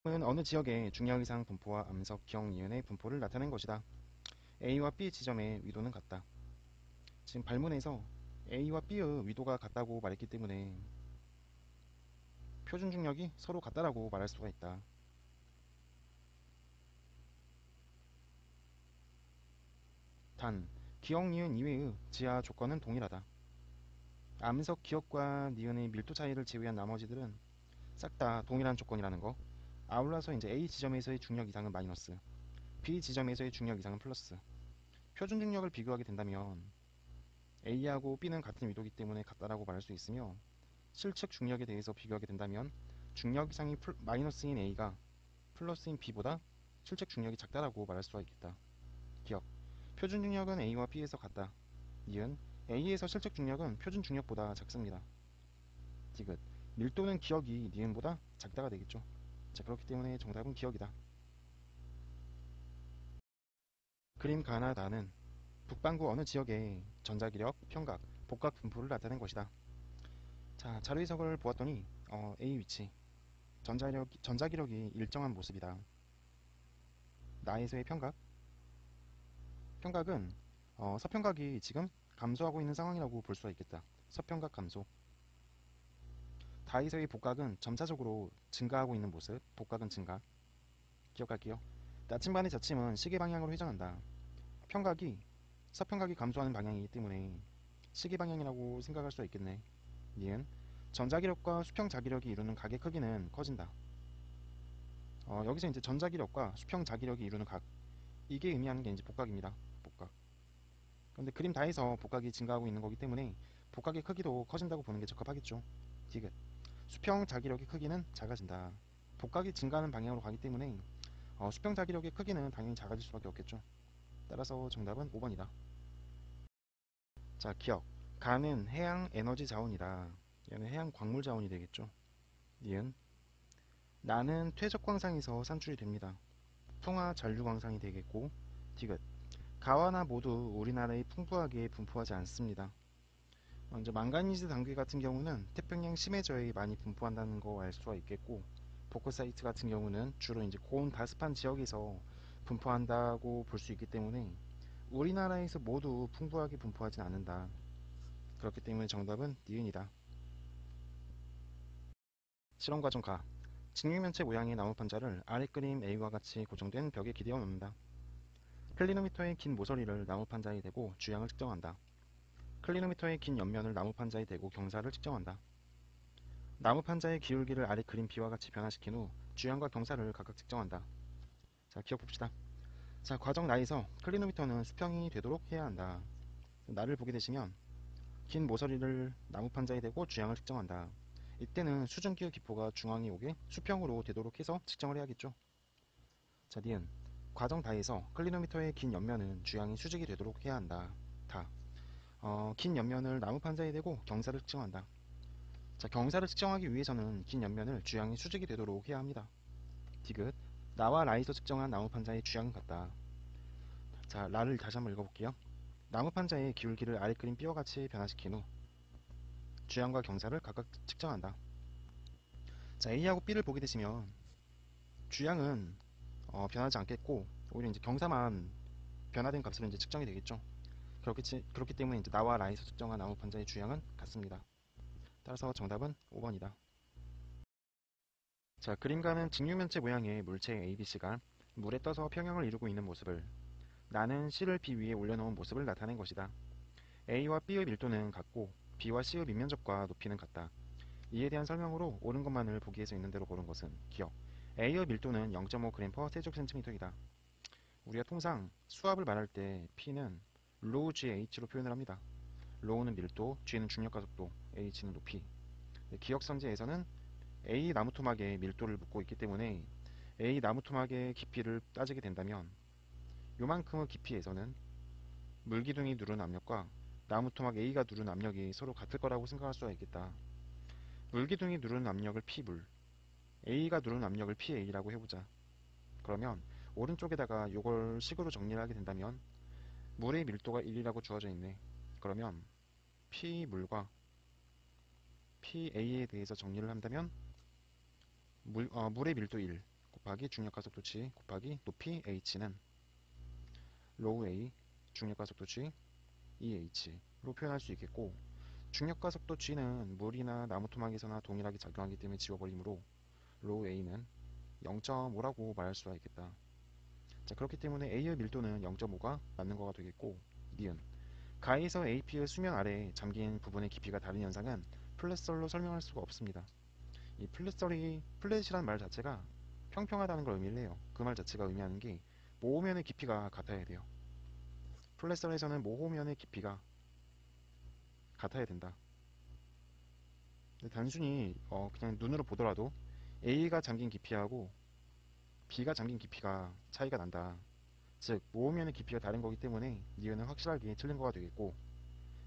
은 어느 지역의 중력 이상 분포와 암석, 기억, 니은의 분포를 나타낸 것이다. A와 B 지점의 위도는 같다. 지금 발문에서 A와 B의 위도가 같다고 말했기 때문에 표준 중력이 서로 같다라고 말할 수가 있다. 단, 기억, 니은 이외의 지하 조건은 동일하다. 암석, 기억과 니은의 밀도 차이를 제외한 나머지들은 싹 다 동일한 조건이라는 거. 아울러서 이제 A 지점에서의 중력 이상은 마이너스, B 지점에서의 중력 이상은 플러스. 표준 중력을 비교하게 된다면 A하고 B는 같은 위도이기 때문에 같다라고 말할 수 있으며, 실측 중력에 대해서 비교하게 된다면 중력 이상이 마이너스인 A가 플러스인 B보다 실측 중력이 작다라고 말할 수가 있겠다. 기억. 표준 중력은 A와 B에서 같다. 니은. A에서 실측 중력은 표준 중력보다 작습니다. 디귿. 밀도는 기억이 니은보다 작다가 되겠죠. 자, 그렇기 때문에 정답은 기억이다. 그림 가나다는 북반구 어느 지역의 전자기력, 평각, 복각 분포를 나타낸 것이다. 자, 자료 해석을 보았더니 A 위치, 전자기력이 일정한 모습이다. 나에서의 평각, 평각은 서평각이 지금 감소하고 있는 상황이라고 볼 수가 있겠다. 서평각 감소. 다에서의 복각은 점차적으로 증가하고 있는 모습, 복각은 증가. 기억할게요. 나침반의 자침은 시계 방향으로 회전한다. 평각이 서평각이 감소하는 방향이기 때문에 시계 방향이라고 생각할 수가 있겠네. 니은. 전자기력과 수평자기력이 이루는 각의 크기는 커진다. 여기서 이제 전자기력과 수평자기력이 이루는 각, 이게 의미하는 게 이제 복각입니다. 복각. 그런데 그림 다에서 복각이 증가하고 있는 거기 때문에 복각의 크기도 커진다고 보는 게 적합하겠죠. 디귿. 수평 자기력의 크기는 작아진다. 복각이 증가하는 방향으로 가기 때문에 수평 자기력의 크기는 당연히 작아질 수밖에 없겠죠. 따라서 정답은 5번이다. 자, 기억. 가는 해양 에너지 자원이다. 얘는 해양 광물 자원이 되겠죠. 니은. 나는 퇴적 광산에서 산출이 됩니다. 풍화 잔류 광산이 되겠고. 디귿. 가와나 모두 우리나라에 풍부하게 분포하지 않습니다. 먼저 망가니즈 단계 같은 경우는 태평양 심해저에 많이 분포한다는 거 알 수가 있겠고, 보크사이트 같은 경우는 주로 이제 고온 다습한 지역에서 분포한다고 볼 수 있기 때문에 우리나라에서 모두 풍부하게 분포하진 않는다. 그렇기 때문에 정답은 니은이다. 실험과정 가. 직육면체 모양의 나무 판자를 아래 그림 A와 같이 고정된 벽에 기대어 놓는다. 클리노미터의 긴 모서리를 나무 판자에 대고 주양을 측정한다. 클리노미터의 긴 옆면을 나무 판자에 대고 경사를 측정한다. 나무 판자의 기울기를 아래 그림 B와 같이 변화시킨 후 주양과 경사를 각각 측정한다. 자, 기억 봅시다. 자, 과정 나에서 클리노미터는 수평이 되도록 해야 한다. 나를 보게 되시면 긴 모서리를 나무 판자에 대고 주양을 측정한다. 이때는 수증기의 기포가 중앙에 오게 수평으로 되도록 해서 측정을 해야겠죠. 자, 니은. 과정 다에서 클리노미터의 긴 옆면은 주양이 수직이 되도록 해야 한다. 다. 긴 옆면을 나무 판자에 대고 경사를 측정한다. 자, 경사를 측정하기 위해서는 긴 옆면을 주양이 수직이 되도록 해야 합니다. 디귿. 나와 라에서 측정한 나무 판자의 주양은 같다. 자, 라를 다시 한번 읽어볼게요. 나무 판자의 기울기를 아래 그림 B와 같이 변화시킨 후 주양과 경사를 각각 측정한다. 자, A하고 B를 보게 되시면 주양은 변하지 않겠고 오히려 이제 경사만 변화된 값으로 이제 측정이 되겠죠. 그렇기 때문에 이제 나와 라에서 측정한 나무 판자의 주양은 같습니다. 따라서 정답은 5번이다. 자, 그림가는 직육면체 모양의 물체 ABC가 물에 떠서 평형을 이루고 있는 모습을, 나는 C를 B 위에 올려놓은 모습을 나타낸 것이다. A와 B의 밀도는 같고 B와 C의 밑면적과 높이는 같다. 이에 대한 설명으로 옳은 것만을 보기에서 있는 대로 고른 것은 기억. A의 밀도는 0.5g/. 세제곱센티미터이다. 우리가 통상 수압을 말할 때 P는 로우 GH로 표현을 합니다. 로우는 밀도, G는 중력과 속도, H는 높이. 기억 선지에서는 A 나무 토막의 밀도를 묻고 있기 때문에 A 나무 토막의 깊이를 따지게 된다면 요만큼의 깊이에서는 물기둥이 누르는 압력과 나무 토막 A가 누르는 압력이 서로 같을 거라고 생각할 수가 있겠다. 물기둥이 누르는 압력을 P물, A가 누르는 압력을 PA라고 해보자. 그러면 오른쪽에다가 이걸 식으로 정리를 하게 된다면 물의 밀도가 1이라고 주어져 있네. 그러면 P물과 PA에 대해서 정리를 한다면 물의 밀도 1 곱하기 중력가속도치 곱하기 높이 h는 로우 a 중력가속도치 EH로 표현할 수 있겠고, 중력가속도 G는 물이나 나무 토막에서나 동일하게 작용하기 때문에 지워버리므로 로우 A는 0.5라고 말할 수가 있겠다. 자, 그렇기 때문에 A의 밀도는 0.5가 맞는 거가 되겠고, 니은 가에서 AP의 수면 아래에 잠긴 부분의 깊이가 다른 현상은 플랫설로 설명할 수가 없습니다. 이 플랫이란 말 자체가 평평하다는 걸 의미를 해요. 그 말 자체가 의미하는 게 모호면의 깊이가 같아야 돼요. 플랫설에서는 모호면의 깊이가 같아야 된다. 단순히 그냥 눈으로 보더라도 A가 잠긴 깊이하고 B가 잠긴 깊이가 차이가 난다. 즉 모호면의 깊이가 다른 거기 때문에 니은은 확실하게 틀린 거가 되겠고,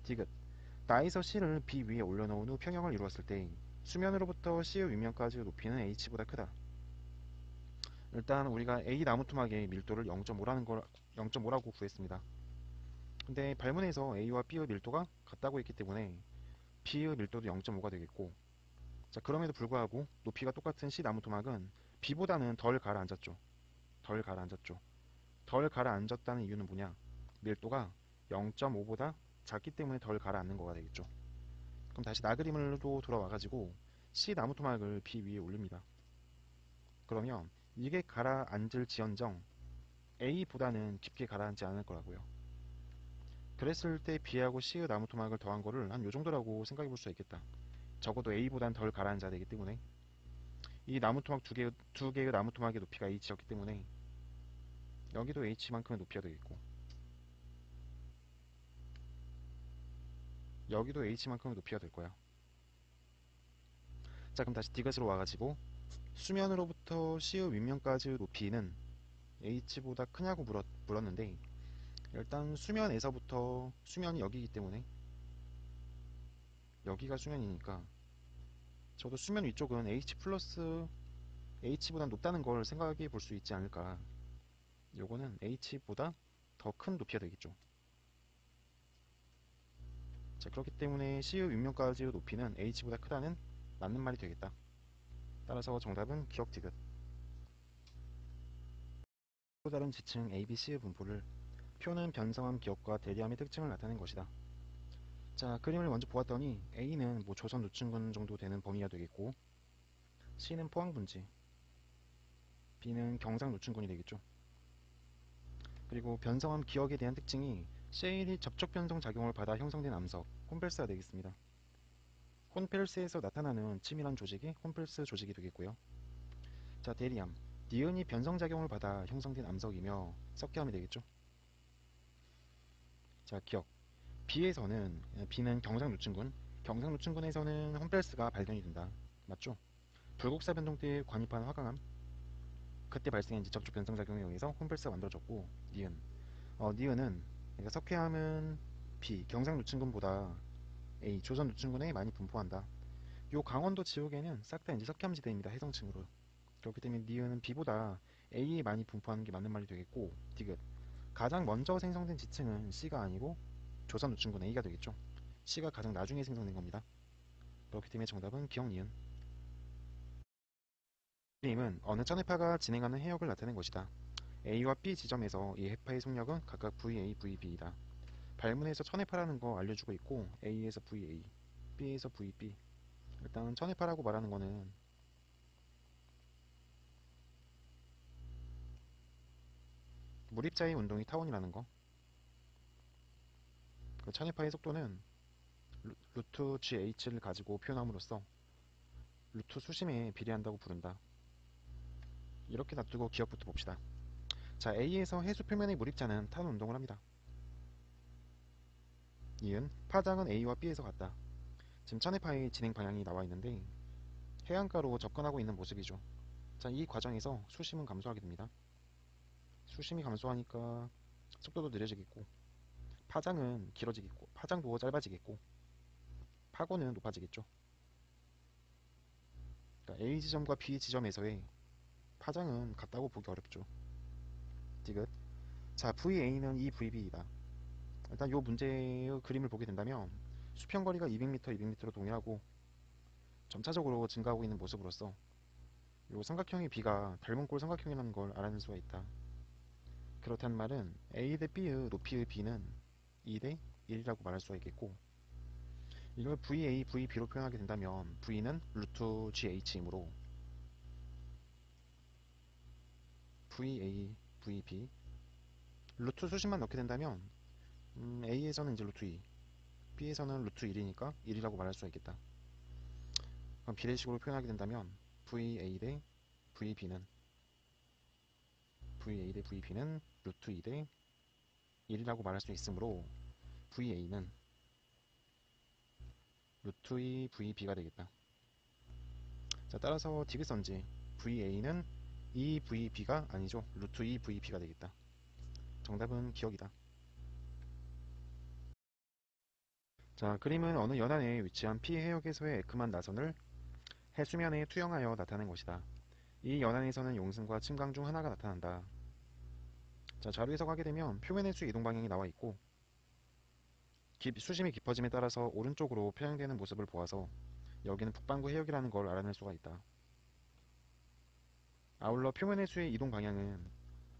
디귿 나에서 C를 B 위에 올려놓은 후 평형을 이루었을 때 수면으로부터 C의 윗면까지의 높이는 H보다 크다. 일단 우리가 A 나무 토막의 밀도를 0.5라고 구했습니다. 근데 발문에서 A와 B의 밀도가 같다고 했기 때문에 B의 밀도도 0.5가 되겠고, 자, 그럼에도 불구하고 높이가 똑같은 C 나무 토막은 B보다는 덜 가라앉았죠. 덜 가라앉았죠. 덜 가라앉았다는 이유는 뭐냐? 밀도가 0.5보다 작기 때문에 덜 가라앉는 거가 되겠죠. 그럼 다시 나그림으로 돌아와가지고 C 나무 토막을 B 위에 올립니다. 그러면 이게 가라앉을 지연정 A보다는 깊게 가라앉지 않을 거라고요. 그랬을 때 B하고 C의 나무 토막을 더한 거를 한 요 정도라고 생각해 볼 수 있겠다. 적어도 A보단 덜 가라앉아야 되기 때문에 이 나무 토막 두 개의 나무 토막의 높이가 H였기 때문에 여기도 H만큼의 높이가 되겠고, 여기도 H만큼의 높이가 될 거야. 자, 그럼 다시 디귿으로 와가지고 수면으로부터 C의 윗면까지의 높이는 H보다 크냐고 물었는데, 일단 수면에서부터 수면이 여기이기 때문에 여기가 수면이니까 저도 수면 위쪽은 H 플러스 H보다 높다는 걸 생각해 볼 수 있지 않을까. 요거는 H보다 더 큰 높이가 되겠죠. 자, 그렇기 때문에 C의 윗면까지의 높이는 H보다 크다는 맞는 말이 되겠다. 따라서 정답은 기억 디귿. 또 다른 지층 ABC의 분포를 표는 변성함 기억과 대리함의 특징을 나타낸 것이다. 자, 그림을 먼저 보았더니 A는 뭐 조선 노층군 정도 되는 범위가 되겠고, C는 포항분지, B는 경상 노층군이 되겠죠. 그리고 변성함 기억에 대한 특징이 셰일이 접촉 변성 작용을 받아 형성된 암석, 홈펠스가 되겠습니다. 홈펠스에서 나타나는 치밀한 조직이 홈펠스 조직이 되겠고요. 자, 대리함, 니은이 변성 작용을 받아 형성된 암석이며 석회암이 되겠죠. 자, 기억, B는 경상 노층군, 경상 노층군에서는 홈펠스가 발견이 된다. 맞죠? 불국사 변동 때 관입한 화강암, 그때 발생한 접촉 변성 작용에 의해서 홈펠스가 만들어졌고, 니은은 그러니까 석회암은 B 경상 노층군보다 A 조선 노층군에 많이 분포한다. 요 강원도 지역에는 싹 다 이제 석회암지대입니다. 해성층으로. 그렇기 때문에 니은은 B보다 A에 많이 분포하는 게 맞는 말이 되겠고, 디귿 가장 먼저 생성된 지층은 C가 아니고 조선 노층군 A가 되겠죠. C가 가장 나중에 생성된 겁니다. 그렇기 때문에 정답은 기억 니은. 그림은 어느 천해파가 진행하는 해역을 나타낸 것이다. A와 B 지점에서 이 해파의 속력은 각각 VA, VB이다. 발문에서 천해파라는 거 알려주고 있고, A에서 VA, B에서 VB. 일단 천해파라고 말하는 거는 물입자의 운동이 타원이라는 거. 그 천해파의 속도는 루트 GH를 가지고 표현함으로써 루트 수심에 비례한다고 부른다. 이렇게 놔두고 기억부터 봅시다. 자, A에서 해수 표면의 물입자는 타원 운동을 합니다. 이은 파장은 A와 B에서 같다. 지금 천해파의 진행 방향이 나와 있는데 해안가로 접근하고 있는 모습이죠. 자, 이 과정에서 수심은 감소하게 됩니다. 수심이 감소하니까 속도도 느려지겠고, 파장은 길어지겠고, 파장도 짧아지겠고, 파고는 높아지겠죠. 그러니까 A 지점과 B 지점에서의 파장은 같다고 보기 어렵죠. 디귿. 자, VA는 이 VB이다. 일단 이 문제의 그림을 보게 된다면 수평거리가 200m, 200m로 동일하고 점차적으로 증가하고 있는 모습으로서 요 삼각형의 B가 닮은 꼴 삼각형이라는 걸 알아낼 수가 있다. 그렇다는 말은 A 대 B의 높이의 B는 2 대 1이라고 말할 수가 있겠고, 이걸 VA, VB로 표현하게 된다면 V는 루트 GH이므로 VA, VB 루트 수식만 넣게 된다면 A에서는 이제 루트 2, B에서는 루트 1이니까 1이라고 말할 수가 있겠다. 그럼 비례식으로 표현하게 된다면 VA 대 VB는 루트 2 대 1이라고 말할 수 있으므로 VA는 루트 2 VB가 되겠다. 자, 따라서 디귿선지 VA는 2VB가 아니죠. 루트 2VB가 되겠다. 정답은 기억이다. 자, 그림은 어느 연안에 위치한 피해역에서의 에크만 나선을 해수면에 투영하여 나타낸 것이다. 이 연안에서는 용승과 침강 중 하나가 나타난다. 자, 자료 해석하게 되면 표면의 수 이동 방향이 나와 있고 수심이 깊어짐에 따라서 오른쪽으로 편향되는 모습을 보아서 여기는 북반구 해역이라는 걸 알아낼 수가 있다. 아울러 표면의 수의 이동 방향은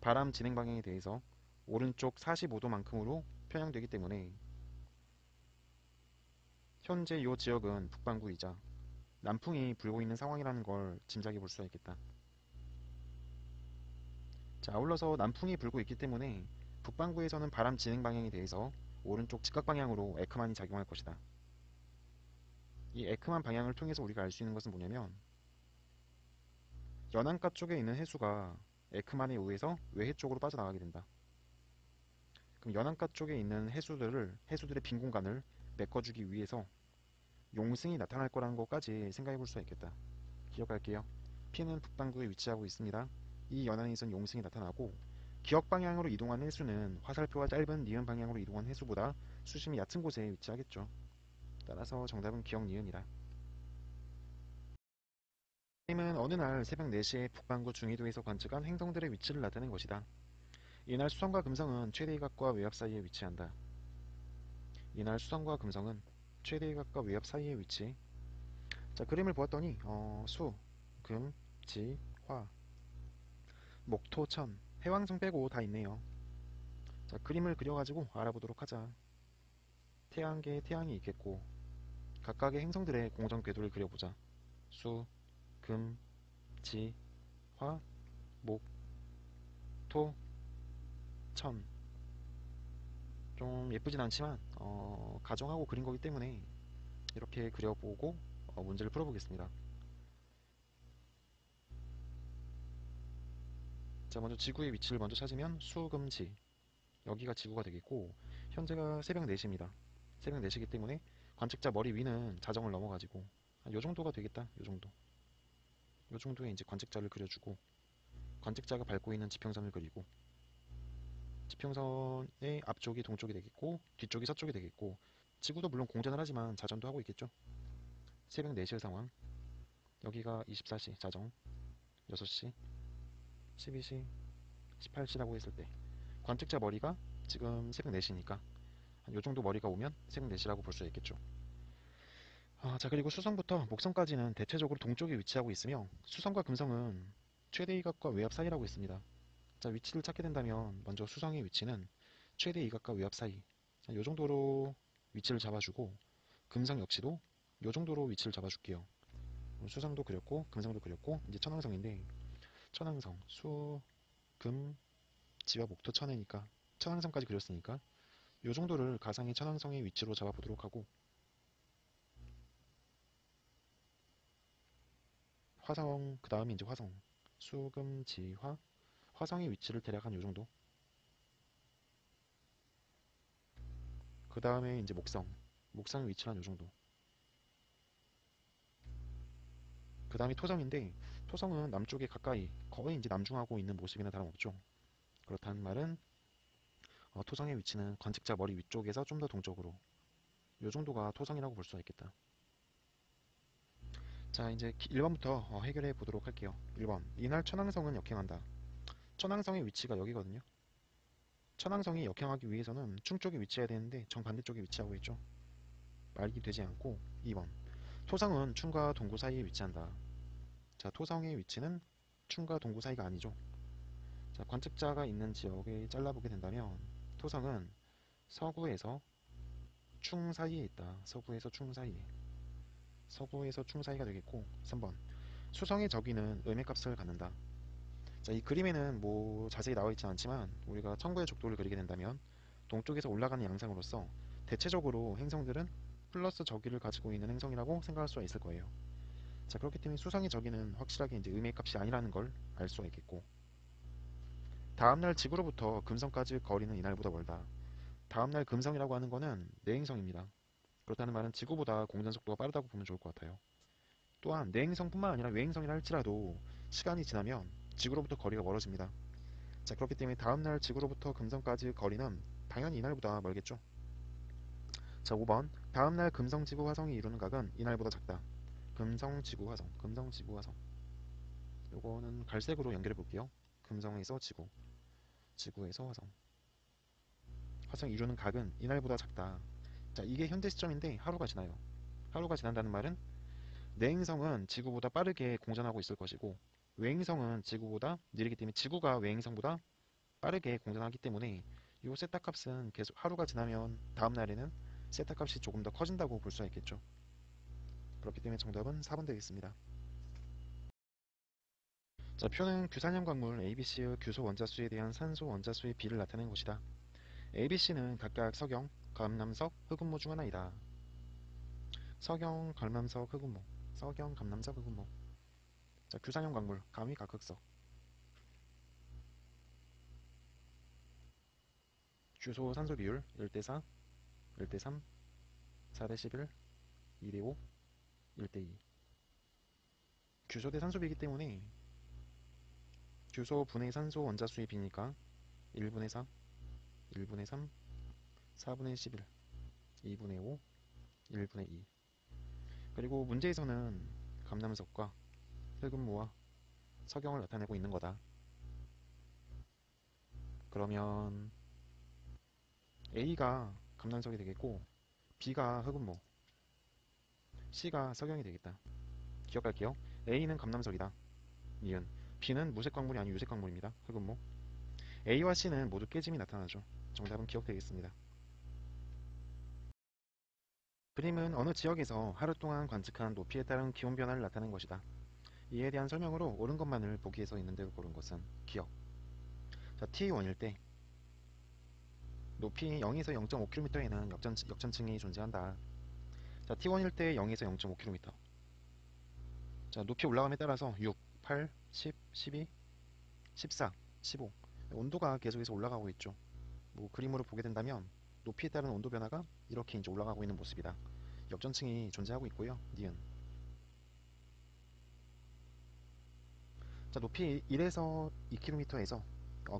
바람 진행 방향에 대해서 오른쪽 45도만큼으로 편향되기 때문에 현재 이 지역은 북반구이자 남풍이 불고 있는 상황이라는 걸 짐작해 볼 수가 있겠다. 자, 아울러서 남풍이 불고 있기 때문에 북반구에서는 바람 진행 방향에 대해서 오른쪽 직각 방향으로 에크만이 작용할 것이다. 이 에크만 방향을 통해서 우리가 알 수 있는 것은 뭐냐면 연안가 쪽에 있는 해수가 에크만에 의해서 외해 쪽으로 빠져나가게 된다. 그럼 연안가 쪽에 있는 해수들의 빈 공간을 메꿔주기 위해서 용승이 나타날 거라는 것까지 생각해 볼 수가 있겠다. 기억할게요. P는 북반구에 위치하고 있습니다. 이 연안에선 용승이 나타나고 기역 방향으로 이동한 해수는 화살표가 짧은 니은 방향으로 이동한 해수보다 수심이 얕은 곳에 위치하겠죠. 따라서 정답은 기역 니은이다. M은 어느 날 새벽 4시에 북반구 중위도에서 관측한 행성들의 위치를 나타낸 것이다. 이날 수성과 금성은 최대 이각과 외압 사이에 위치한다. 이날 수성과 금성은 최대 이각과 외압 사이에 위치. 자, 그림을 보았더니 수, 금, 지, 화, 목, 토, 천, 해왕성 빼고 다 있네요. 자, 그림을 그려가지고 알아보도록 하자. 태양계에 태양이 있겠고 각각의 행성들의 공전 궤도를 그려보자. 수, 금, 지, 화, 목, 토, 천. 좀 예쁘진 않지만 가정하고 그린 거기 때문에 이렇게 그려보고 문제를 풀어보겠습니다. 자, 먼저 지구의 위치를 먼저 찾으면 수, 금, 지 여기가 지구가 되겠고 현재가 새벽 4시입니다. 새벽 4시이기 때문에 관측자 머리 위는 자정을 넘어가지고 요 정도가 되겠다. 요 정도. 요 정도에 이제 관측자를 그려주고 관측자가 밟고 있는 지평선을 그리고 지평선의 앞쪽이 동쪽이 되겠고 뒤쪽이 서쪽이 되겠고 지구도 물론 공전을 하지만 자전도 하고 있겠죠. 새벽 4시의 상황 여기가 24시 자정 6시 12시 18시라고 했을 때 관측자 머리가 지금 새벽 4시니까 요 정도 머리가 오면 새벽 4시라고 볼 수 있겠죠. 자, 그리고 수성부터 목성까지는 대체적으로 동쪽에 위치하고 있으며 수성과 금성은 최대 이각과 외압 사이라고 있습니다. 자, 위치를 찾게 된다면 먼저 수성의 위치는 최대 이각과 외압 사이 자, 요 정도로 위치를 잡아주고 금성 역시도 요 정도로 위치를 잡아줄게요. 수성도 그렸고 금성도 그렸고 이제 천왕성인데 천왕성 수, 금, 지와 목토 천해니까 천왕성까지 그렸으니까 요 정도를 가상의 천왕성의 위치로 잡아보도록 하고 화성 그 다음에 이제 화성 수금지화 화성의 위치를 대략 한 요정도 그 다음에 이제 목성의 위치를 한 요정도 그 다음이 토성인데 토성은 남쪽에 가까이 거의 이제 남중하고 있는 모습이나 다름없죠. 그렇다는 말은 토성의 위치는 관측자 머리 위쪽에서 좀 더 동쪽으로 요정도가 토성이라고 볼 수가 있겠다. 자, 이제 1번부터 해결해 보도록 할게요. 1번 이날 천왕성은 역행한다. 천왕성의 위치가 여기거든요. 천왕성이 역행하기 위해서는 충쪽에 위치해야 되는데 정반대쪽에 위치하고 있죠. 말이 되지 않고 2번 토성은 충과 동구 사이에 위치한다. 자, 토성의 위치는 충과 동구 사이가 아니죠. 자, 관측자가 있는 지역을 잘라보게 된다면 토성은 서구에서 충 사이에 있다. 서구에서 충 사이에. 서구에서 충 사이가 되겠고, 3번. 수성의 저기는 음의 값을 갖는다. 자, 이 그림에는 뭐 자세히 나와 있지 않지만 우리가 천구의 족도를 그리게 된다면 동쪽에서 올라가는 양상으로서 대체적으로 행성들은 플러스 저기를 가지고 있는 행성이라고 생각할 수가 있을 거예요. 자, 그렇기 때문에 수성의 저기는 확실하게 이제 음의 값이 아니라는 걸 알 수가 있겠고, 다음날 지구로부터 금성까지 거리는 이날보다 멀다. 다음날 금성이라고 하는 거는 내행성입니다. 그렇다는 말은 지구보다 공전 속도가 빠르다고 보면 좋을 것 같아요. 또한 내행성뿐만 아니라 외행성이라 할지라도 시간이 지나면 지구로부터 거리가 멀어집니다. 자, 그렇기 때문에 다음날 지구로부터 금성까지 거리는 당연히 이날보다 멀겠죠. 자, 5번. 다음날 금성, 지구, 화성이 이루는 각은 이날보다 작다. 금성, 지구, 화성. 금성, 지구, 화성. 요거는 갈색으로 연결해 볼게요. 금성에서 지구, 지구에서 화성. 화성 이루는 각은 이날보다 작다. 자, 이게 현재 시점인데 하루가 지나요. 하루가 지난다는 말은 내행성은 지구보다 빠르게 공전하고 있을 것이고, 외행성은 지구보다 느리기 때문에 지구가 외행성보다 빠르게 공전하기 때문에 이 세타 값은 계속 하루가 지나면 다음 날에는 세타 값이 조금 더 커진다고 볼 수가 있겠죠. 그렇기 때문에 정답은 4번 되겠습니다. 자, 표는 규산형 광물 ABC의 규소 원자수에 대한 산소 원자수의 비를 나타낸 것이다. ABC는 각각 석영, 감남석, 흑음모 중 하나이다. 석영, 감남석, 흑음모. 석영, 감남석, 흑음모. 자, 규산형 광물 감위 각흑석. 규소 산소 비율 1대4, 1대3, 4대11, 2대5, 1대2. 규소 대 산소 비이기 때문에 규소 분의 산소 원자수의 비니까 1분의 4, 1분의 3, 4분의 11, 2분의 5, 1분의 2. 그리고 문제에서는 감남석과 흑음모와 석영을 나타내고 있는 거다. 그러면 A가 감남석이 되겠고 B가 흑음모, C가 석영이 되겠다. 기억할게요. A는 감남석이다. 니은. B는 무색 광물이 아닌 유색 광물입니다. 흑음모. A와 C는 모두 깨짐이 나타나죠. 정답은 기억되겠습니다. 그림은 어느 지역에서 하루 동안 관측한 높이에 따른 기온 변화를 나타낸 것이다. 이에 대한 설명으로 옳은 것만을 보기에서 있는 대로 고른 것은 기억. 자, T1일 때 높이 0에서 0.5km에는 역전층이 존재한다. 자, T1일 때 0에서 0.5km. 자, 높이 올라감에 따라서 6, 8, 10, 12, 14, 15. 온도가 계속해서 올라가고 있죠. 뭐 그림으로 보게 된다면 높이에 따른 온도 변화가 이렇게 이제 올라가고 있는 모습이다. 역전층이 존재하고 있고요. 니은. 자, 높이 1에서 2km에서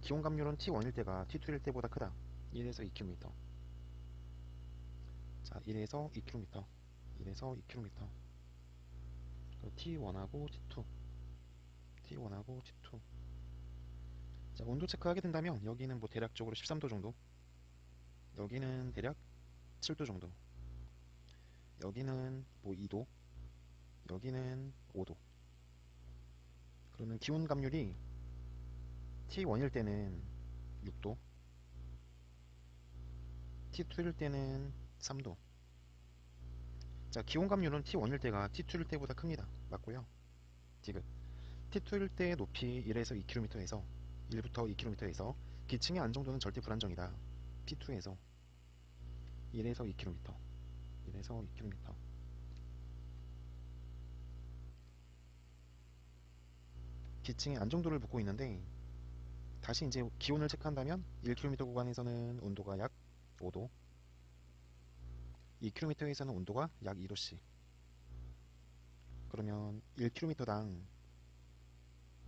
기온 감률은 T1일 때가 T2일 때보다 크다. 1에서 2km. 자, 1에서 2km. 1에서 2km. T1하고 T2. T1하고 T2. 자, 온도 체크하게 된다면 여기는 뭐 대략적으로 13도 정도. 여기는 대략 7도 정도. 여기는 뭐 2도. 여기는 5도. 그러면 기온 감률이 T1일 때는 6도. T2일 때는 3도. 자, 기온 감률은 T1일 때가 T2일 때보다 큽니다. 맞고요. 디귿. T2일 때의 높이 1에서 2km에서 1부터 2km에서 기층의 안정도는 절대 불안정이다. T2에서 1에서 2km. 1에서 2km. 기층의 안정도를 묻고 있는데 다시 이제 기온을 체크한다면 1km 구간에서는 온도가 약 5도, 2km에서는 온도가 약 2도씨. 그러면 1km당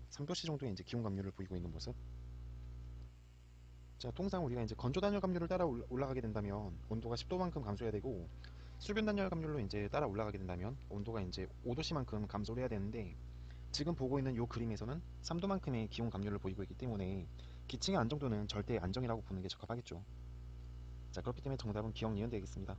3도씨 정도의 이제 기온 감률을 보이고 있는 모습. 자, 통상 우리가 이제 건조 단열 감률을 따라 올라가게 된다면 온도가 10도만큼 감소해야 되고, 수변 단열 감률로 이제 따라 올라가게 된다면 온도가 이제 5도씨만큼 감소를 해야 되는데, 지금 보고 있는 이 그림에서는 3도만큼의 기온 감률을 보이고 있기 때문에 기층의 안정도는 절대 안정이라고 보는 게 적합하겠죠. 자, 그렇기 때문에 정답은 기억 니은 되겠습니다.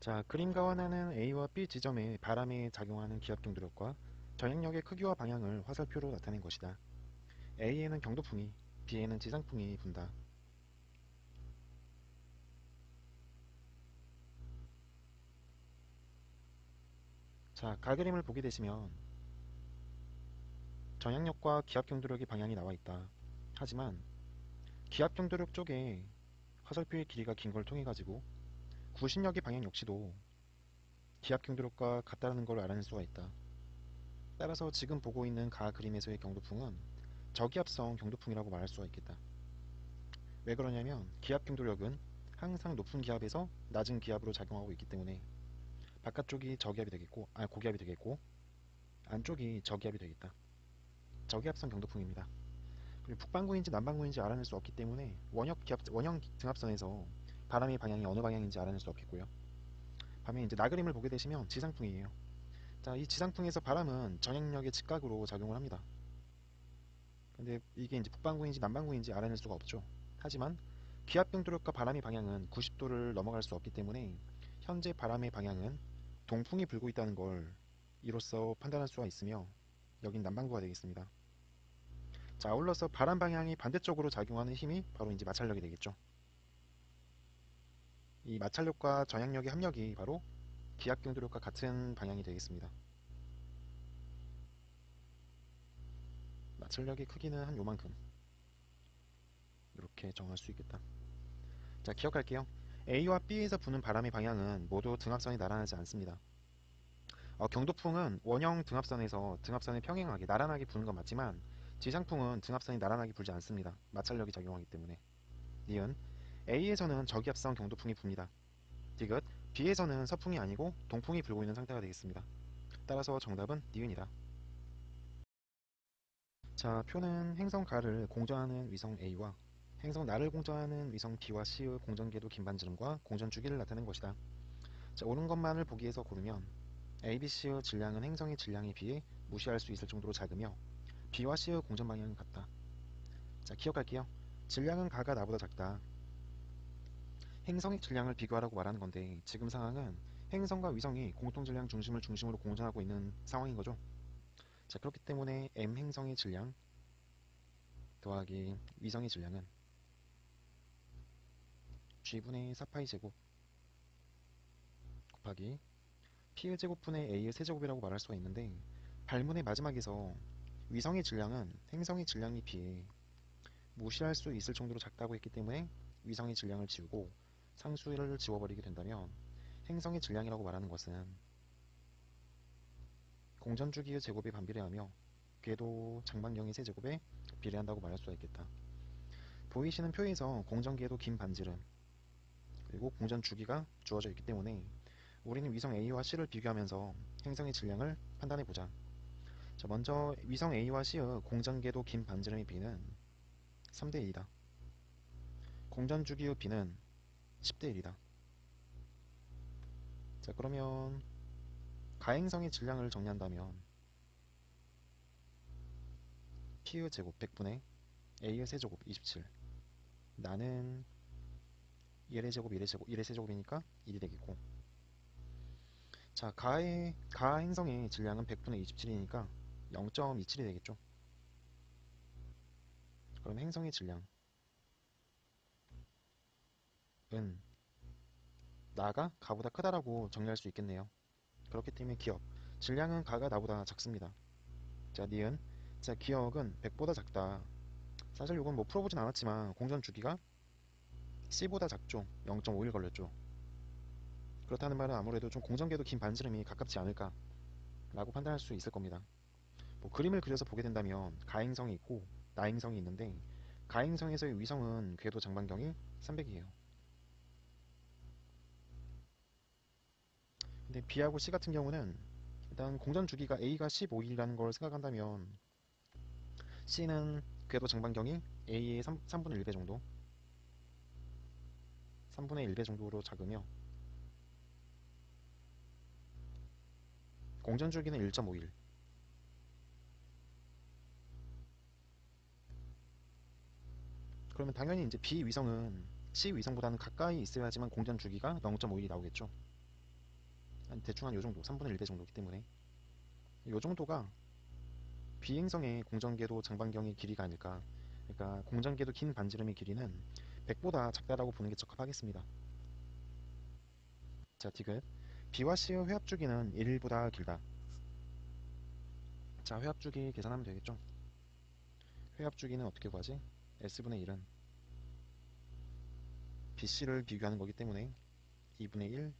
자, 그림과 원하는 A와 B 지점에 바람에 작용하는 기압 경도력과 전향력의 크기와 방향을 화살표로 나타낸 것이다. A에는 경도풍이, B에는 지상풍이 분다. 자, 가그림을 보게 되시면 전향력과 기압 경도력의 방향이 나와 있다. 하지만 기압 경도력 쪽에 화살표의 길이가 긴 걸 통해 가지고 구심력의 방향 역시도 기압 경도력과 같다는 걸 알아낼 수가 있다. 따라서 지금 보고 있는 가 그림에서의 경도풍은 저기압성 경도풍이라고 말할 수가 있겠다. 왜 그러냐면 기압 경도력은 항상 높은 기압에서 낮은 기압으로 작용하고 있기 때문에 바깥쪽이 저기압이 되겠고, 고기압이 되겠고 안쪽이 저기압이 되겠다. 저기압성 경도풍입니다. 그리고 북반구인지 남반구인지 알아낼 수 없기 때문에 원형 등압선에서 바람의 방향이 어느 방향인지 알아낼 수 없겠고요. 반면 이제 나그림을 보게 되시면 지상풍이에요. 자, 이 지상풍에서 바람은 전향력의 직각으로 작용을 합니다. 근데 이게 이제 북반구인지 남반구인지 알아낼 수가 없죠. 하지만 기압 경도력과 바람의 방향은 90도를 넘어갈 수 없기 때문에 현재 바람의 방향은 동풍이 불고 있다는 걸 이로써 판단할 수가 있으며 여긴 남반구가 되겠습니다. 자, 아울러서 바람 방향이 반대쪽으로 작용하는 힘이 바로 이제 마찰력이 되겠죠. 이 마찰력과 전향력의 합력이 바로 기압 경도력과 같은 방향이 되겠습니다. 마찰력의 크기는 한 요만큼 이렇게 정할 수 있겠다. 자, 기억할게요. A와 B에서 부는 바람의 방향은 모두 등압선이 나란하지 않습니다. 경도풍은 원형 등압선에서 등압선에 평행하게 나란하게 부는 건 맞지만 지상풍은 등압선이 나란하게 불지 않습니다. 마찰력이 작용하기 때문에. 니은 A에서는 저기압성 경도풍이 붑니다. 디귿 B에서는 서풍이 아니고 동풍이 불고 있는 상태가 되겠습니다. 따라서 정답은 니은이다. 자, 표는 행성 가를 공전하는 위성 A와 행성 나를 공전하는 위성 B와 C의 공전궤도 긴 반지름과 공전 주기를 나타낸 것이다. 자, 옳은 것만을 보기에서 고르면 A, B, C의 질량은 행성의 질량에 비해 무시할 수 있을 정도로 작으며 B와 C의 공전 방향은 같다. 자, 기억할게요. 질량은 가가 나보다 작다. 행성의 질량을 비교하라고 말하는 건데 지금 상황은 행성과 위성이 공통 질량 중심을 중심으로 공전하고 있는 상황인 거죠. 자, 그렇기 때문에 M 행성의 질량 더하기 위성의 질량은 G분의 4파이 제곱 곱하기 P의 제곱분의 A의 세제곱이라고 말할 수가 있는데 발문의 마지막에서 위성의 질량은 행성의 질량에 비해 무시할 수 있을 정도로 작다고 했기 때문에 위성의 질량을 지우고 상수를 지워버리게 된다면 행성의 질량이라고 말하는 것은 공전주기의 제곱에 반비례하며 궤도 장반경의 세제곱에 비례한다고 말할 수가 있겠다. 보이시는 표에서 공전궤도 긴 반지름 그리고 공전주기가 주어져 있기 때문에 우리는 위성 A와 C를 비교하면서 행성의 질량을 판단해보자. 자, 먼저 위성 A와 C의 공전궤도 긴 반지름의 비는 3대1이다. 공전주기의 비는 10대1이다. 자, 그러면 가행성의 질량을 정리한다면 P의 제곱 100분의 A의 세제곱 27 나는 1의 제곱 1의 제곱 1의 세제곱이니까 1이 되겠고 자, 가행성의 질량은 100분의 27이니까 0.27이 되겠죠. 그럼 행성의 질량은 나가 가보다 크다라고 정리할 수 있겠네요. 그렇기 때문에 기억 질량은 가가 나보다 작습니다. 자, 니은 자, 기억은 100보다 작다. 사실 이건 뭐 풀어보진 않았지만 공전 주기가 C보다 작죠. 0.5일 걸렸죠. 그렇다는 말은 아무래도 좀 공전궤도 긴 반지름이 가깝지 않을까 라고 판단할 수 있을 겁니다. 뭐 그림을 그려서 보게 된다면 가행성이 있고 나행성이 있는데 가행성에서의 위성은 궤도 장반경이 300이에요. 근데 B하고 C 같은 경우는 일단 공전 주기가 A가 15일이라는 걸 생각한다면 C는 궤도 장반경이 A의 3분의 1배 정도 3분의 1배 정도로 작으며 공전 주기는 1.5일 그러면 당연히 이제 B 위성은 C 위성보다는 가까이 있어야지만 공전 주기가 0.5일이 나오겠죠. 대충 한 요정도, 3분의 1배 정도이기 때문에 요정도가 비행성의 공전궤도 장반경의 길이가 아닐까. 그러니까 공전궤도 긴 반지름의 길이는 100보다 작다라고 보는 게 적합하겠습니다. 자, 디귿. B와 C의 회합주기는 1보다 길다. 자, 회합주기 계산하면 되겠죠. 회합주기는 어떻게 구하지? S분의 1은 BC를 비교하는 거기 때문에 2분의 1,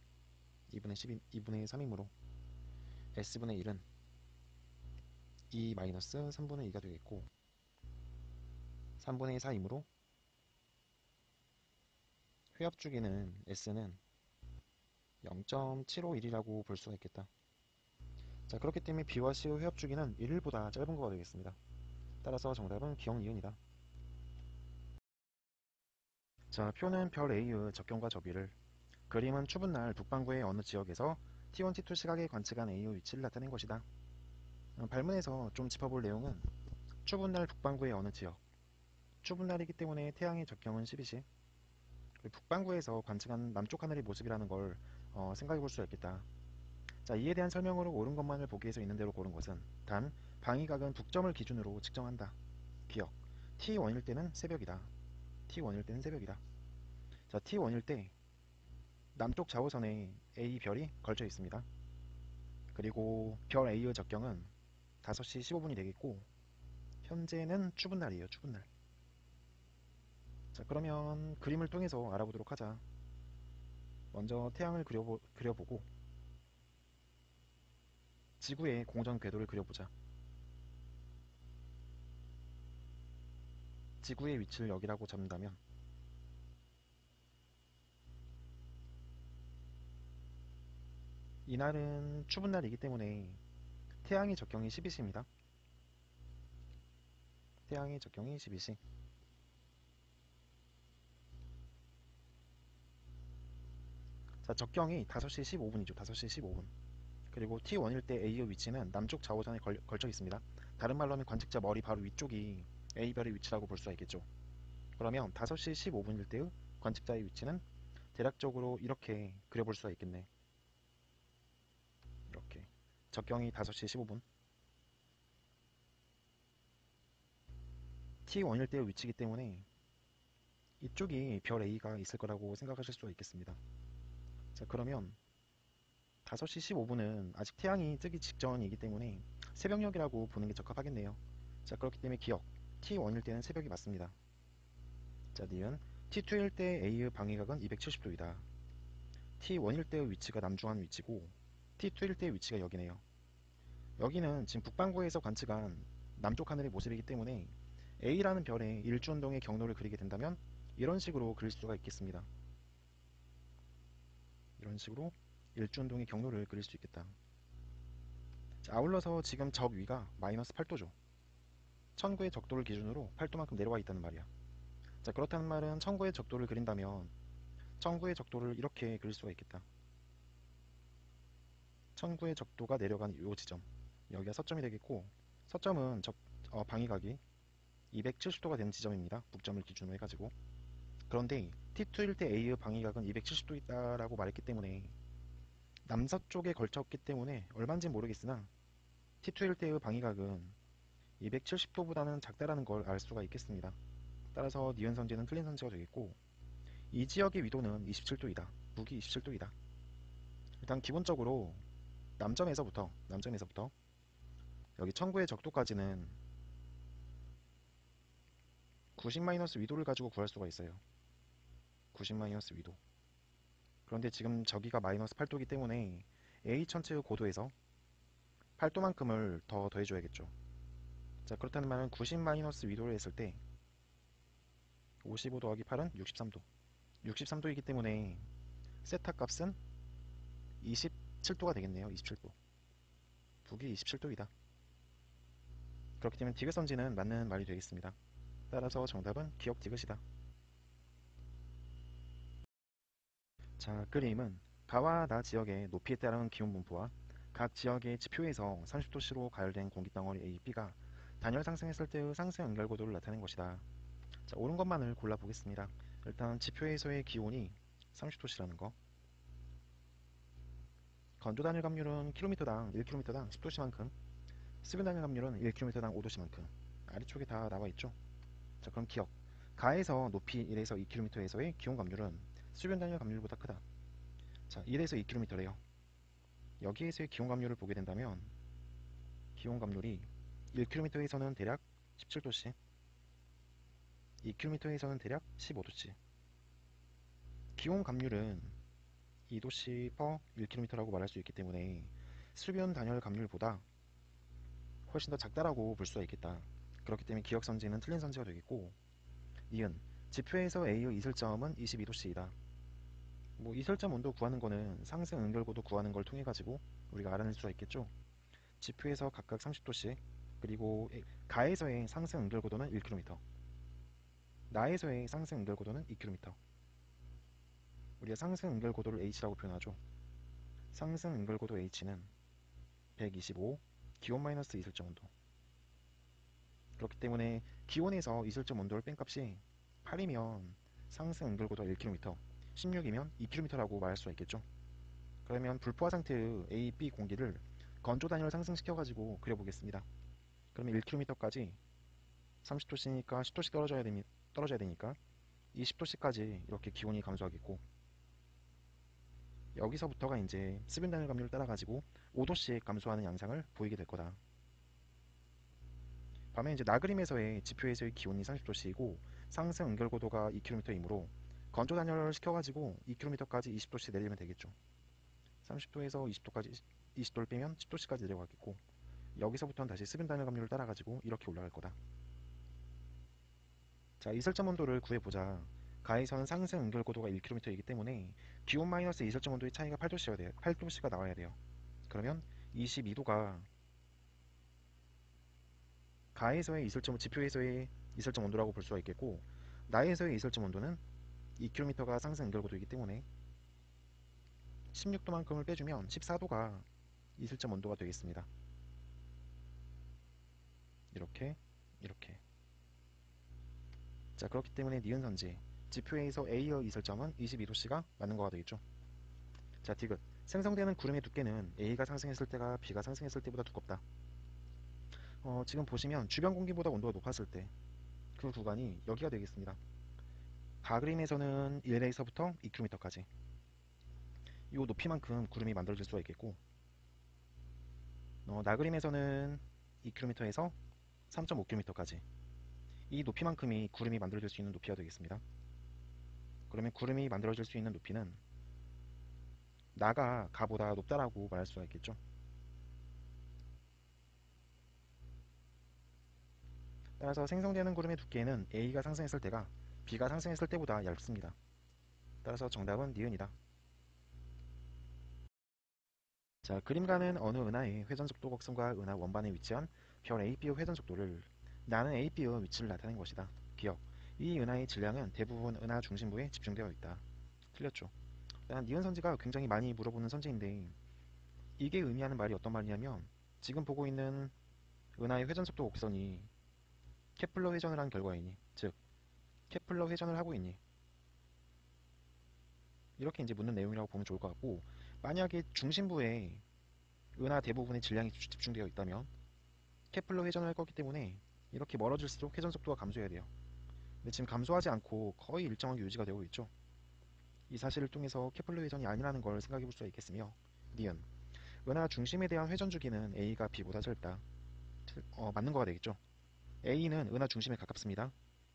2분의 12, 2분의 3이므로 S분의 1은 2 마이너스 3분의 2가 되겠고 3분의 4이므로 회합주기는 S는 0.751이라고 볼 수가 있겠다. 자, 그렇기 때문에 B와 C의 회합주기는 1보다 짧은 거가 되겠습니다. 따라서 정답은 기억 니은이다. 자, 표는 별 A의 적경과 접이를, 그림은 추운 날 북반구의 어느 지역에서 T1, T2 시각에 관측한 A의 위치를 나타낸 것이다. 발문에서 좀 짚어볼 내용은 추운 날 북반구의 어느 지역, 추운 날이기 때문에 태양의 적경은 12시, 북반구에서 관측한 남쪽 하늘의 모습이라는 걸 생각해 볼 수가 있겠다. 자, 이에 대한 설명으로 옳은 것만을 보기에서 있는 대로 고른 것은 단, 방위각은 북점을 기준으로 측정한다. 기억, T1일 때는 새벽이다. T1일 때는 새벽이다. 자, T1일 때 남쪽 좌우선에 A 별이 걸쳐 있습니다. 그리고 별 A의 적경은 5시 15분이 되겠고 현재는 추운 날이에요. 추운 날. 자, 그러면 그림을 통해서 알아보도록 하자. 먼저 태양을 그려보고 지구의 공전 궤도를 그려보자. 지구의 위치를 여기라고 잡는다면 이날은 추운 날이기 때문에 태양의 적경이 12시입니다. 태양의 적경이 12시. 자, 적경이 5시 15분이죠. 5시 15분. 그리고 T1일 때 A의 위치는 남쪽 좌우선에 걸쳐 있습니다. 다른 말로 하면 관측자 머리 바로 위쪽이 A별의 위치라고 볼 수가 있겠죠. 그러면 5시 15분일 때의 관측자의 위치는 대략적으로 이렇게 그려볼 수가 있겠네. 이렇게. 적경이 5시 15분. T1일 때의 위치이기 때문에 이쪽이 별 A가 있을 거라고 생각하실 수가 있겠습니다. 자, 그러면 5시 15분은 아직 태양이 뜨기 직전이기 때문에 새벽녘이라고 보는 게 적합하겠네요. 자, 그렇기 때문에 기억, T1일 때는 새벽이 맞습니다. 자, 니은 T2일 때 A의 방위각은 270도이다. T1일 때의 위치가 남중한 위치고 T2일 때의 위치가 여기네요. 여기는 지금 북반구에서 관측한 남쪽 하늘의 모습이기 때문에 A라는 별의 일주운동의 경로를 그리게 된다면 이런 식으로 그릴 수가 있겠습니다. 이런 식으로 일주운동의 경로를 그릴 수 있겠다. 자, 아울러서 지금 적 위가 마이너스 8도죠. 천구의 적도를 기준으로 8도만큼 내려와 있다는 말이야. 자, 그렇다는 말은 천구의 적도를 그린다면 천구의 적도를 이렇게 그릴 수가 있겠다. 천구의 적도가 내려간 이 지점, 여기가 서점이 되겠고 서점은 방위각이 270도가 되는 지점입니다. 북점을 기준으로 해가지고. 그런데 T2일 때 A의 방위각은 270도 있다라고 말했기 때문에 남서쪽에 걸쳤기 때문에 얼마인지 모르겠으나 T2일 때의 방위각은 270도보다는 작다라는 걸 알 수가 있겠습니다. 따라서 니은 선지는 틀린 선지가 되겠고 이 지역의 위도는 27도이다. 북이 27도이다. 일단 기본적으로 남점에서부터 여기 천구의 적도까지는 90 위도를 가지고 구할 수가 있어요. 90 위도. 그런데 지금 저기가 마이너스 8도이기 때문에 A 전체의 고도에서 8도만큼을 더 더해줘야겠죠. 자, 그렇다는 말은 90 위도를 했을 때 55 더하기 8은 63도. 63도이기 때문에 세타 값은 27도가 되겠네요. 27도. 북이 27도이다. 그렇기 때문에 디귿선지는 맞는 말이 되겠습니다. 따라서 정답은 기억 디귿이다. 자, 그림은 가와 나 지역의 높이에 따른 기온 분포와 각 지역의 지표에서 30도씨로 가열된 공기덩어리 A, B가 단열 상승했을 때의 상승 연결고도를 나타낸 것이다. 자, 옳은 것만을 골라보겠습니다. 일단 지표에서의 기온이 30도씨라는 거, 건조 단일 감률은 킬로미터당 1km당 10도씨만큼, 수변 단일 감률은 1km당 5도씨만큼. 아래쪽에 다 나와 있죠. 자, 그럼 기억. 가에서 높이 1에서 2km에서의 기온 감률은 수변 단일 감률보다 크다. 자, 1에서 2km래요. 여기에서의 기온 감률을 보게 된다면 기온 감률이 1km에서는 대략 17도씨, 2km에서는 대략 15도씨. 기온 감률은 2도씨 per 1km라고 말할 수 있기 때문에 수변 단열 감률보다 훨씬 더 작다라고 볼 수가 있겠다. 그렇기 때문에 기억 선지는 틀린 선지가 되겠고, 이은 지표에서 A의 이슬점은 22도씨이다. 뭐 이슬점 온도 구하는 거는 상승 응결고도 구하는 걸 통해 가지고 우리가 알아낼 수가 있겠죠. 지표에서 각각 30도씩, 그리고 가에서의 상승 응결고도는 1km, 나에서의 상승 응결고도는 2km. 우리가 상승 응결고도를 H라고 표현하죠. 상승 응결고도 H는 125, 기온 마이너스 이슬점 온도. 그렇기 때문에 기온에서 이슬점 온도를 뺀 값이 8이면 상승 응결고도가 1km, 16이면 2km라고 말할 수가 있겠죠. 그러면 불포화 상태의 A, B 공기를 건조 단위를 상승시켜가지고 그려보겠습니다. 그러면 1km까지 30도씨니까 10도씩 떨어져야 되니까 20도씨까지 이렇게 기온이 감소하겠고, 여기서부터가 이제 수변 단위 감률을 따라가지고 5도씩 감소하는 양상을 보이게 될 거다. 반면 이제 나그림에서의 지표에서의 기온이 30도씨이고 상승 응결고도가 2km이므로 건조 단열을 시켜가지고 2km까지 20도씩 내리면 되겠죠. 30도에서 20도까지 20도를 빼면 10도씨까지 내려가겠고, 여기서부터는 다시 수변 단열 감률을 따라가지고 이렇게 올라갈 거다. 자, 이슬점 온도를 구해보자. 가에서는 상승 응결고도가 1km이기 때문에 기온 마이너스 이슬점 온도의 차이가 8도씨가 돼요. 8도씨가 나와야 돼요. 그러면 22도가 가에서의 이슬점, 지표에서의 이슬점 온도라고 볼 수가 있겠고, 나에서의 이슬점 온도는 2km가 상승 응결고도이기 때문에 16도만큼을 빼주면 14도가 이슬점 온도가 되겠습니다. 이렇게, 이렇게. 자, 그렇기 때문에 니은선지 지표에서 A의 이슬점은 22도씨가 맞는 거가 되겠죠. 자, 디귿. 생성되는 구름의 두께는 A가 상승했을 때가 B가 상승했을 때보다 두껍다. 지금 보시면 주변 공기보다 온도가 높았을 때 그 구간이 여기가 되겠습니다. 가그림에서는 1에서부터 2km까지 이 높이만큼 구름이 만들어질 수가 있겠고, 나그림에서는 2km에서 3.5km까지 이 높이만큼이 구름이 만들어질 수 있는 높이가 되겠습니다. 그러면 구름이 만들어질 수 있는 높이는 나가 가보다 높다라고 말할 수가 있겠죠. 따라서 생성되는 구름의 두께는 A가 상승했을 때가 B가 상승했을 때보다 얇습니다. 따라서 정답은 니은이다. 자, 그림가는 어느 은하의 회전속도 곡선과 은하 원반에 위치한 별 AB의 회전속도를 나는 AB의 위치를 나타낸 것이다. 기억. 이 은하의 질량은 대부분 은하 중심부에 집중되어 있다. 틀렸죠. 일단 니은 선지가 굉장히 많이 물어보는 선지인데, 이게 의미하는 말이 어떤 말이냐면 지금 보고 있는 은하의 회전속도 곡선이 케플러 회전을 한 결과이니, 즉 케플러 회전을 하고 있니, 이렇게 이제 묻는 내용이라고 보면 좋을 것 같고, 만약에 중심부에 은하 대부분의 질량이 집중되어 있다면 케플러 회전을 할 거기 때문에 이렇게 멀어질수록 회전 속도가 감소해야 돼요. 근데 지금 감소하지 않고 거의 일정하게 유지가 되고 있죠. 이 사실을 통해서 케플러 회전이 아니라는 걸 생각해 볼 수가 있겠으며, 니은 은하 중심에 대한 회전 주기는 A가 B보다 짧다. 맞는 거가 되겠죠. A는 은하 중심에 가깝습니다.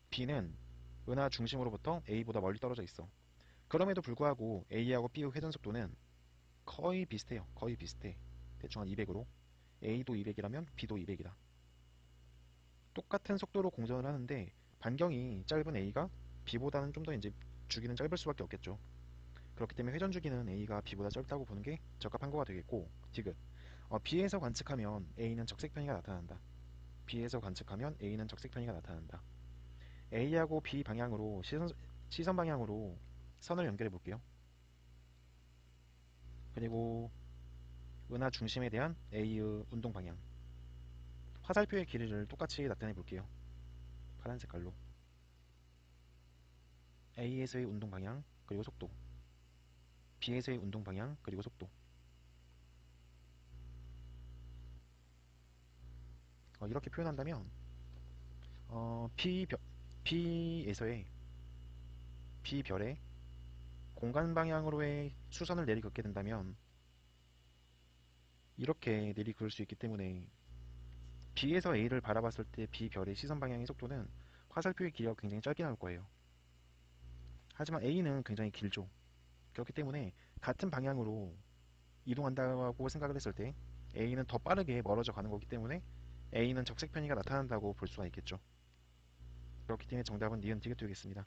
B는 은하 중심으로부터 A보다 멀리 떨어져 있어. 그럼에도 불구하고 A하고 B의 회전 속도는 거의 비슷해요. 거의 비슷해. 대충 한 200으로. A도 200이라면 B도 200이다. 똑같은 속도로 공전을 하는데 반경이 짧은 A가 B보다는 좀 더 이제 주기는 짧을 수밖에 없겠죠. 그렇기 때문에 회전 주기는 A가 B보다 짧다고 보는 게 적합한 거가 되겠고, 디귿. B에서 관측하면 A는 적색 편이가 나타난다. B에서 관측하면 A는 적색 편이가 나타난다. A하고 B 방향으로 시선 방향으로 선을 연결해 볼게요. 그리고 은하 중심에 대한 A의 운동 방향, 화살표의 길이를 똑같이 나타내 볼게요. 파란 색깔로 A에서의 운동 방향 그리고 속도, B에서의 운동 방향 그리고 속도. 이렇게 표현한다면 B에서의 B별의 공간 방향으로의 수선을 내리긋게 된다면 이렇게 내리그을 수 있기 때문에 B에서 A를 바라봤을 때 B별의 시선 방향의 속도는 화살표의 길이가 굉장히 짧게 나올 거예요. 하지만 A는 굉장히 길죠. 그렇기 때문에 같은 방향으로 이동한다고 생각을 했을 때 A는 더 빠르게 멀어져 가는 거기 때문에 A는 적색 편의가 나타난다고 볼 수가 있겠죠. 그렇기 때문에 정답은 니은 디귿 되겠습니다.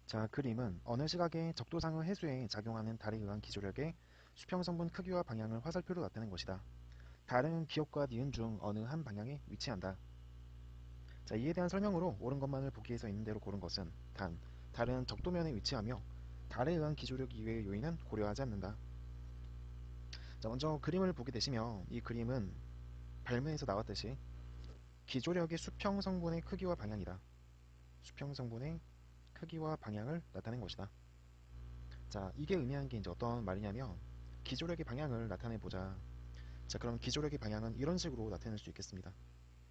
자, 그림은 어느 시각에 적도상의 해수에 작용하는 달에 의한 기조력의 수평성분 크기와 방향을 화살표로 나타낸 것이다. 달은 기역과 니은 중 어느 한 방향에 위치한다. 자, 이에 대한 설명으로 옳은 것만을 보기에서 있는 대로 고른 것은 달은 적도면에 위치하며 달에 의한 기조력 이외의 요인은 고려하지 않는다. 자, 먼저 그림을 보게 되시면 이 그림은 발문에서 나왔듯이 기조력의 수평성분의 크기와 방향이다. 수평성분의 크기와 방향을 나타낸 것이다. 자, 이게 의미하는 게 이제 어떤 말이냐면 기조력의 방향을 나타내 보자. 자, 그럼 기조력의 방향은 이런 식으로 나타낼 수 있겠습니다.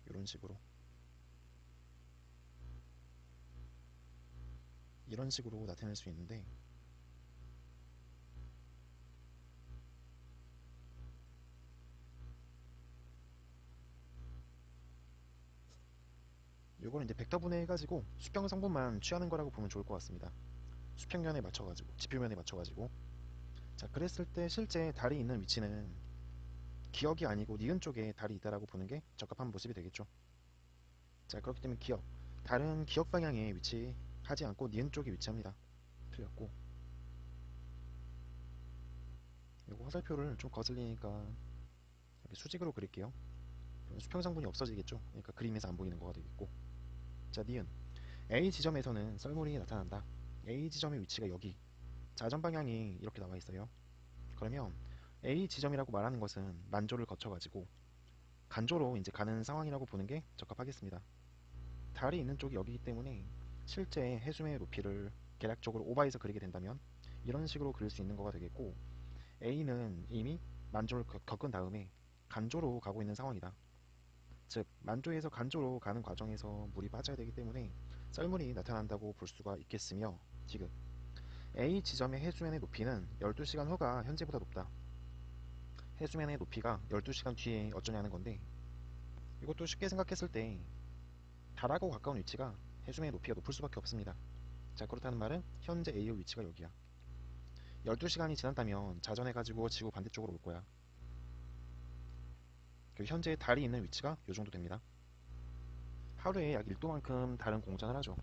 이런 식으로 나타낼 수 있는데 이거는 이제 벡터 분해해가지고 수평 성분만 취하는 거라고 보면 좋을 것 같습니다. 수평면에 맞춰가지고 지표면에 맞춰가지고 자, 그랬을 때 실제 달이 있는 위치는 기역이 아니고 니은 쪽에 달이 있다라고 보는 게 적합한 모습이 되겠죠. 자, 그렇기 때문에 달은 기역 방향에 위치하지 않고 니은 쪽에 위치합니다. 틀렸고 이거 화살표를 좀 거슬리니까 이렇게 수직으로 그릴게요. 그럼 수평성분이 없어지겠죠. 그러니까 그림에서 안 보이는 거가 되겠고 자, 니은 A 지점에서는 썰물이 나타난다. A 지점의 위치가 여기 자전 방향이 이렇게 나와 있어요. 그러면 A 지점이라고 말하는 것은 만조를 거쳐가지고 간조로 이제 가는 상황이라고 보는 게 적합하겠습니다. 달이 있는 쪽이 여기이기 때문에 실제 해수면의 높이를 계략적으로 오버해서 그리게 된다면 이런 식으로 그릴 수 있는 거가 되겠고 A는 이미 만조를 겪은 다음에 간조로 가고 있는 상황이다. 즉 만조에서 간조로 가는 과정에서 물이 빠져야 되기 때문에 썰물이 나타난다고 볼 수가 있겠으며 지금 A 지점의 해수면의 높이는 12시간 후가 현재보다 높다. 해수면의 높이가 12시간 뒤에 어쩌냐는 건데 이것도 쉽게 생각했을 때 달하고 가까운 위치가 해수면의 높이가 높을 수밖에 없습니다. 자, 그렇다는 말은 현재 A의 위치가 여기야. 12시간이 지났다면 자전해가지고 지구 반대쪽으로 올 거야. 현재 달이 있는 위치가 이 정도 됩니다. 하루에 약 1도만큼 달은 공전을 하죠.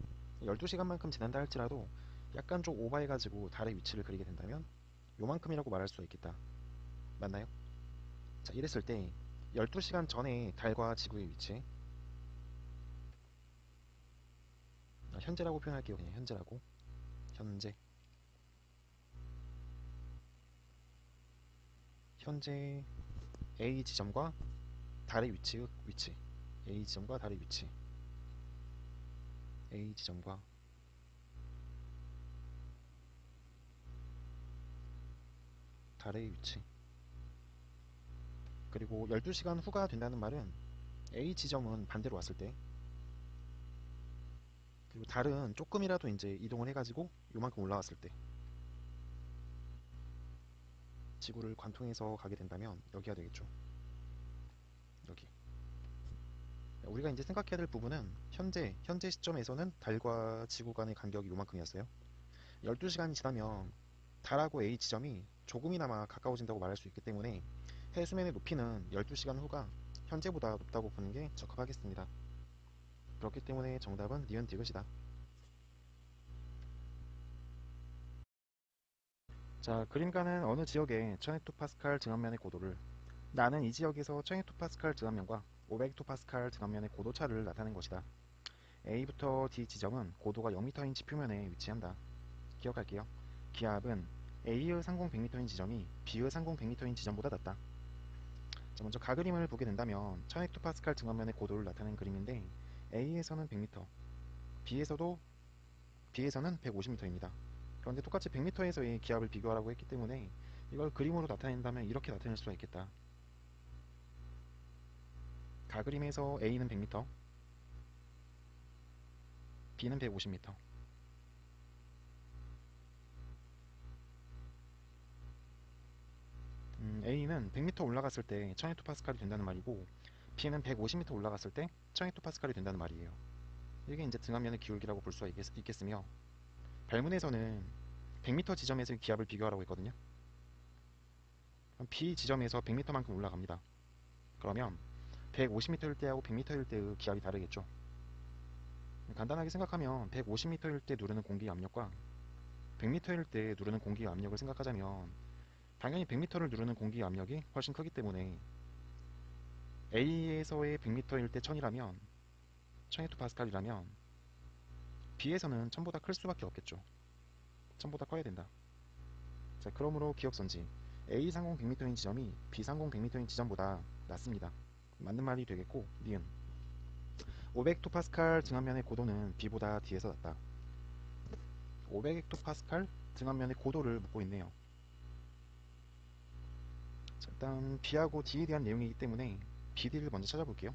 12시간만큼 지난다 할지라도 약간 좀 오버해가지고 달의 위치를 그리게 된다면 요만큼이라고 말할 수가 있겠다. 맞나요? 자, 이랬을 때 12시간 전에 달과 지구의 위치 현재라고 표현할게요. 그냥 현재라고. 현재 현재 A 지점과 달의 위치 A 지점과 달의 위치 A 지점과 달의 위치 그리고 12시간 후가 된다는 말은 A 지점은 반대로 왔을 때 그리고 달은 조금이라도 이제 이동을 해가지고 요만큼 올라왔을 때 지구를 관통해서 가게 된다면 여기가 되겠죠. 여기 우리가 이제 생각해야 될 부분은 현재 시점에서는 달과 지구 간의 간격이 요만큼이었어요. 12시간이 지나면 달하고 A 지점이 조금이나마 가까워진다고 말할 수 있기 때문에 해수면의 높이는 12시간 후가 현재보다 높다고 보는 게 적합하겠습니다. 그렇기 때문에 정답은 니은 디귿이다. 자, 그림가는 어느 지역의 1000헥토파스칼 증압면의 고도를 나는 이 지역에서 1000헥토파스칼 증압면과 500헥토파스칼 증압면의 고도차를 나타낸 것이다. A부터 D 지점은 고도가 0m인 지표면에 위치한다. 기억할게요. 기압은 A의 상공 100m인 지점이 B의 상공 100m인 지점보다 낮다. 자, 먼저 가그림을 보게 된다면 1000헥토파스칼 증압면의 고도를 나타낸 그림인데 A에서는 100m, B에서는 150m입니다. 그런데 똑같이 100m에서의 기압을 비교하라고 했기 때문에 이걸 그림으로 나타낸다면 이렇게 나타낼 수가 있겠다. 가그림에서 A는 100m, B는 150m. A는 100m 올라갔을 때 1000헥토파스칼이 된다는 말이고 B는 150m 올라갔을 때 1000헥토파스칼이 된다는 말이에요. 이게 이제 등압면의 기울기라고 볼 수가 있겠으며 발문에서는 100m 지점에서의 기압을 비교하라고 했거든요. 그럼 B 지점에서 100m만큼 올라갑니다. 그러면 150m일 때하고 100m일 때의 기압이 다르겠죠. 간단하게 생각하면 150m일 때 누르는 공기 압력과 100m일 때 누르는 공기 압력을 생각하자면 당연히 100m를 누르는 공기 압력이 훨씬 크기 때문에 A에서의 100m일 때 1000이라면 1000헥토파스칼이라면 B에서는 1000보다 클 수밖에 없겠죠. 1000보다 커야 된다. 자, 그러므로 기억선지 A 상공 100m인 지점이 B 상공 100m인 지점보다 낮습니다. 맞는 말이 되겠고 니은 500헥토파스칼 등압면의 고도는 B보다 D에서 낮다. 500헥토파스칼 등압면의 고도를 묻고 있네요. 자, 일단 B하고 D에 대한 내용이기 때문에 BD를 먼저 찾아볼게요.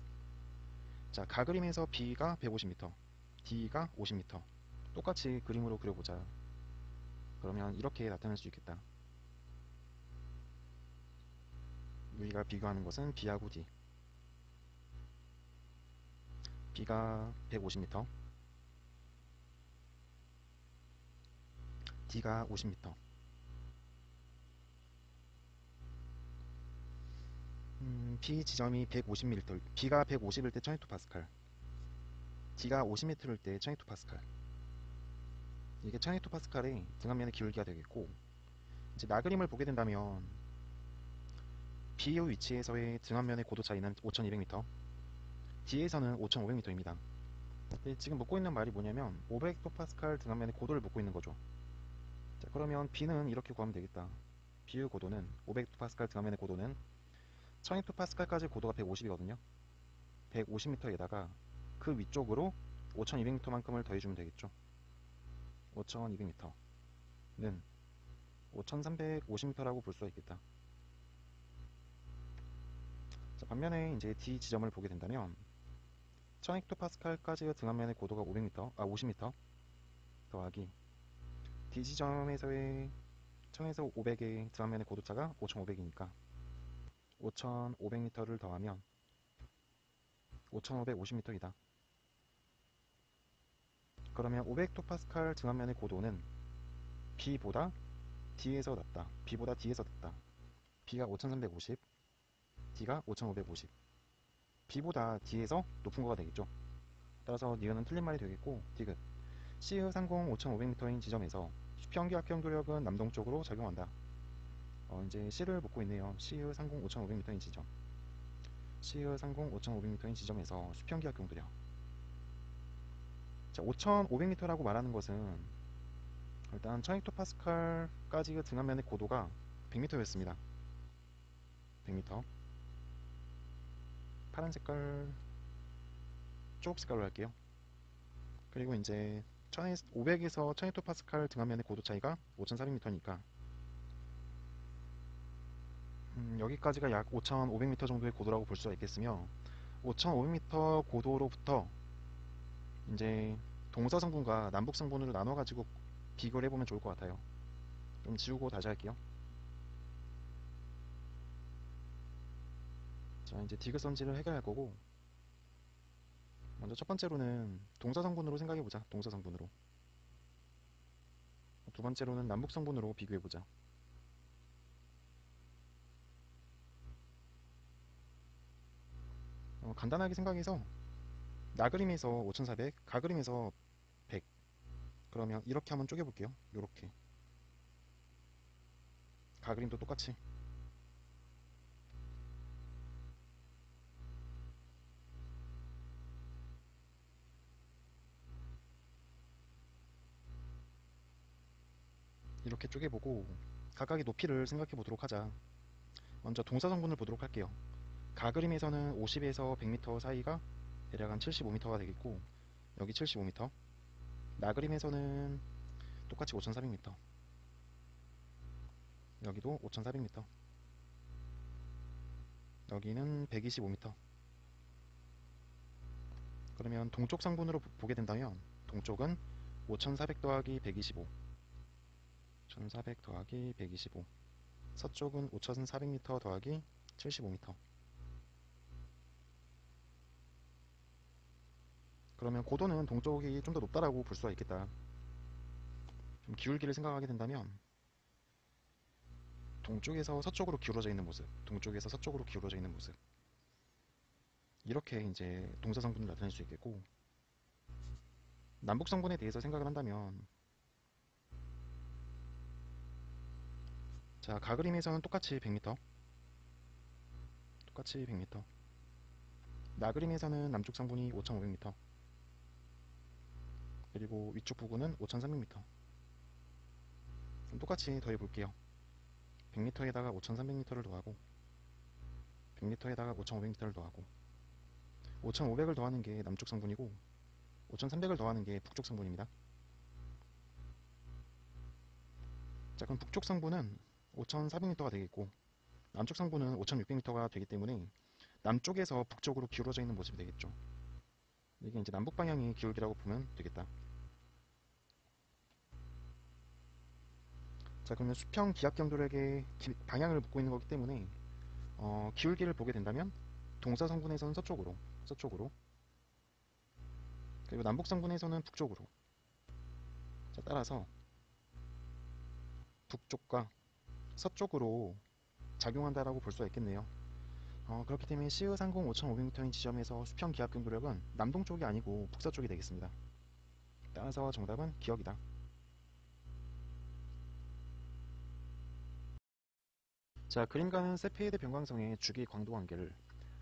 자, 가그림에서 B가 150m, D가 50m. 똑같이 그림으로 그려보자. 그러면 이렇게 나타낼 수 있겠다. 우리가 비교하는 것은 B하고 D. B가 150m, D가 50m. B 지점이 150m, B가 150일 때 1000헥토파스칼, D가 50m일 때 1000헥토파스칼. 이게 1000헥토파스칼의 등압면의 기울기가 되겠고, 이제 나그림을 보게 된다면 B의 위치에서의 등압면의 고도 차이는 5200m, D에서는 5500m입니다. 지금 묻고 있는 말이 뭐냐면 500헥토파스칼 등압면의 고도를 묻고 있는 거죠. 자, 그러면 B는 이렇게 구하면 되겠다. B의 고도는 500헥토파스칼 등압면의 고도는 1000헥토파스칼까지 고도가 150이거든요. 150m에다가 그 위쪽으로 5200m만큼을 더해주면 되겠죠. 5200m는 5350m라고 볼 수가 있겠다. 자, 반면에 이제 D 지점을 보게 된다면 1000헥토파스칼까지의 등압면의 고도가 50m 더하기 D 지점에서의 1000에서 500의 등압면의 고도차가 5500이니까 5500m를 더하면 5550m이다. 그러면 500헥토파스칼 등압면의 고도는 B보다 D에서 낮다. B보다 D에서 낮다. B가 5350, D가 5550. B보다 D에서 높은 거가 되겠죠. 따라서 니은은 틀린 말이 되겠고 디귿 C의 상공 5500m인 지점에서 수평기 합경도력은 남동쪽으로 작용한다. 이제 C를 묻고 있네요. C의 상공 5500m인 지점, C의 상공 5500m인 지점에서 수평기 합경도력. 자, 5500m라고 말하는 것은 일단 1000헥토파스칼까지의 등압면의 고도가 100m였습니다. 100m. 파란 색깔, 초록 색깔로 할게요. 그리고 이제 500에서 1000헥토파스칼 등압면의 고도 차이가 5400m니까 여기까지가 약 5500m 정도의 고도라고 볼 수가 있겠으며 5500m 고도로부터 이제 동서성분과 남북성분으로 나눠가지고 비교를 해보면 좋을 것 같아요. 좀 지우고 다시 할게요. 자, 이제 디귿선지를 해결할 거고 먼저 첫 번째로는 동서성분으로 생각해보자. 동서성분으로. 두 번째로는 남북성분으로 비교해보자. 간단하게 생각해서 나그림에서 5400, 가그림에서 100. 그러면 이렇게 한번 쪼개볼게요. 요렇게. 가그림도 똑같이. 이렇게 쪼개보고 각각의 높이를 생각해 보도록 하자. 먼저 동사성분을 보도록 할게요. 가그림에서는 50에서 100m 사이가 대략 한 75m가 되겠고 여기 75m, 나그림에서는 똑같이 5400m, 여기도 5400m, 여기는 125m, 125m, 그러면 동쪽 성분으로 보게 된다면 동쪽은 5400 더하기 125, 1400 더하기 125, 서쪽은 5400m 더하기 75m. 그러면 고도는 동쪽이 좀 더 높다라고 볼 수가 있겠다. 좀 기울기를 생각하게 된다면 동쪽에서 서쪽으로 기울어져 있는 모습, 동쪽에서 서쪽으로 기울어져 있는 모습, 이렇게 이제 동사 성분을 나타낼 수 있겠고, 남북 성분에 대해서 생각을 한다면, 자, 가그림에서는 똑같이 100m, 똑같이 100m, 나그림에서는 남쪽 성분이 5500m, 그리고 위쪽 부근은 5300m. 똑같이 더해 볼게요. 100m에다가 5300m를 더하고, 100m에다가 5500m를 더하고, 5500을 더하는 게 남쪽 성분이고, 5300을 더하는 게 북쪽 성분입니다. 자, 그럼 북쪽 성분은 5400m가 되겠고, 남쪽 성분은 5600m가 되기 때문에 남쪽에서 북쪽으로 기울어져 있는 모습이 되겠죠. 이게 이제 남북 방향의 기울기라고 보면 되겠다. 자, 그러면 수평 기압경도력의 방향을 묻고 있는 거기 때문에 기울기를 보게 된다면 동서 성분에서는 서쪽으로, 서쪽으로, 그리고 남북 성분에서는 북쪽으로. 자, 따라서 북쪽과 서쪽으로 작용한다라고 볼 수가 있겠네요. 그렇기 때문에 시의상공 5500m인 지점에서 수평 기압경도력은 남동쪽이 아니고 북서쪽이 되겠습니다. 따라서 정답은 기역이다. 자, 그림과는 세페이드 변광성의 주기 광도 관계를,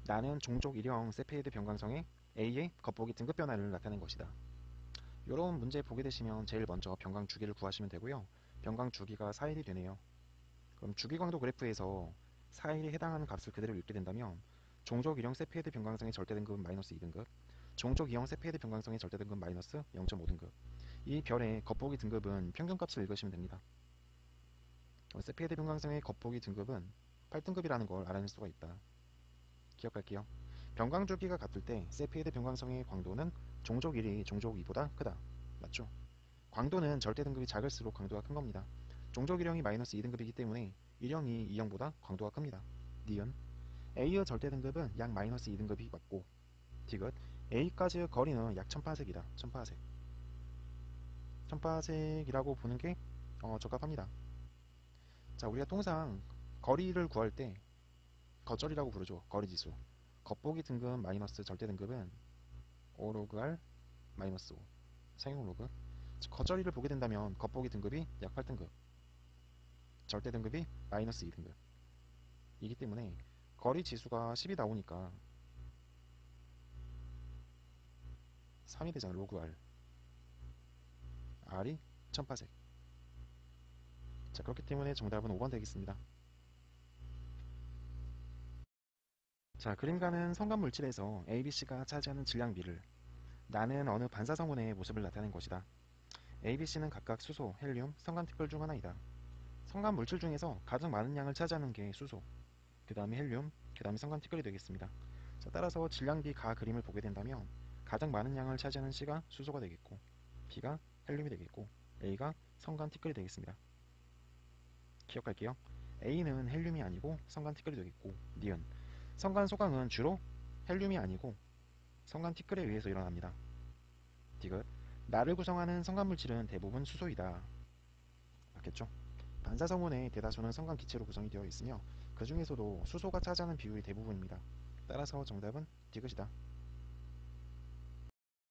나는 종족 일형 세페이드 변광성의 A의 겉보기 등급 변화를 나타낸 것이다. 이런 문제 보게 되시면 제일 먼저 변광 주기를 구하시면 되고요. 변광 주기가 4일이 되네요. 그럼 주기 광도 그래프에서 4일에 해당하는 값을 그대로 읽게 된다면 종족 일형 세페이드 변광성의 절대 등급은 마이너스 2등급, 종족 이형 세페이드 변광성의 절대 등급은 마이너스 0.5등급. 이 별의 겉보기 등급은 평균값을 읽으시면 됩니다. 세페이드 변광성의 겉보기 등급은 8등급이라는 걸 알아낼 수가 있다. 기억할게요. 변광 주기가 같을 때 세페이드 변광성의 광도는 종족 1이 종족 2보다 크다. 맞죠? 광도는 절대 등급이 작을수록 광도가 큰 겁니다. 종족 1형이 마이너스 2등급이기 때문에 1형이 2형보다 광도가 큽니다. 니은 A의 절대 등급은 약 마이너스 2등급이 맞고, 디귿 A까지의 거리는 약 1000파섹이다. 1000파섹. 1000파섹이라고 보는 게 적합합니다. 자, 우리가 통상 거리를 구할 때 겉절이라고 부르죠. 거리 지수. 겉보기 등급 마이너스 절대 등급은 5로그 R 마이너스 5. 상용 로그. 겉절이를 보게 된다면 겉보기 등급이 약 8등급, 절대 등급이 마이너스 2등급. 이기 때문에 거리 지수가 10이 나오니까 3이 되잖아. 로그 R. R이 1000파섹. 자, 그렇기 때문에 정답은 5번 되겠습니다. 자, 그림과는 성간 물질에서 ABC가 차지하는 질량비를, 나는 어느 반사성분의 모습을 나타낸 것이다. ABC는 각각 수소, 헬륨, 성간특별 중 하나이다. 성간 물질 중에서 가장 많은 양을 차지하는 게 수소, 그 다음에 헬륨, 그 다음에 성간특별이 되겠습니다. 자, 따라서 질량비 가 그림을 보게 된다면 가장 많은 양을 차지하는 C가 수소가 되겠고, B가 헬륨이 되겠고, A가 성간특별이 되겠습니다. 기억할게요. A는 헬륨이 아니고 성간특별이 되겠고, 니은 성간 소강은 주로 헬륨이 아니고 성간티끌에 의해서 일어납니다. 디귿 나를 구성하는 성간물질은 대부분 수소이다. 맞겠죠? 반사성분의 대다수는 성간기체로 구성이 되어 있으며 그 중에서도 수소가 차지하는 비율이 대부분입니다. 따라서 정답은 디귿이다.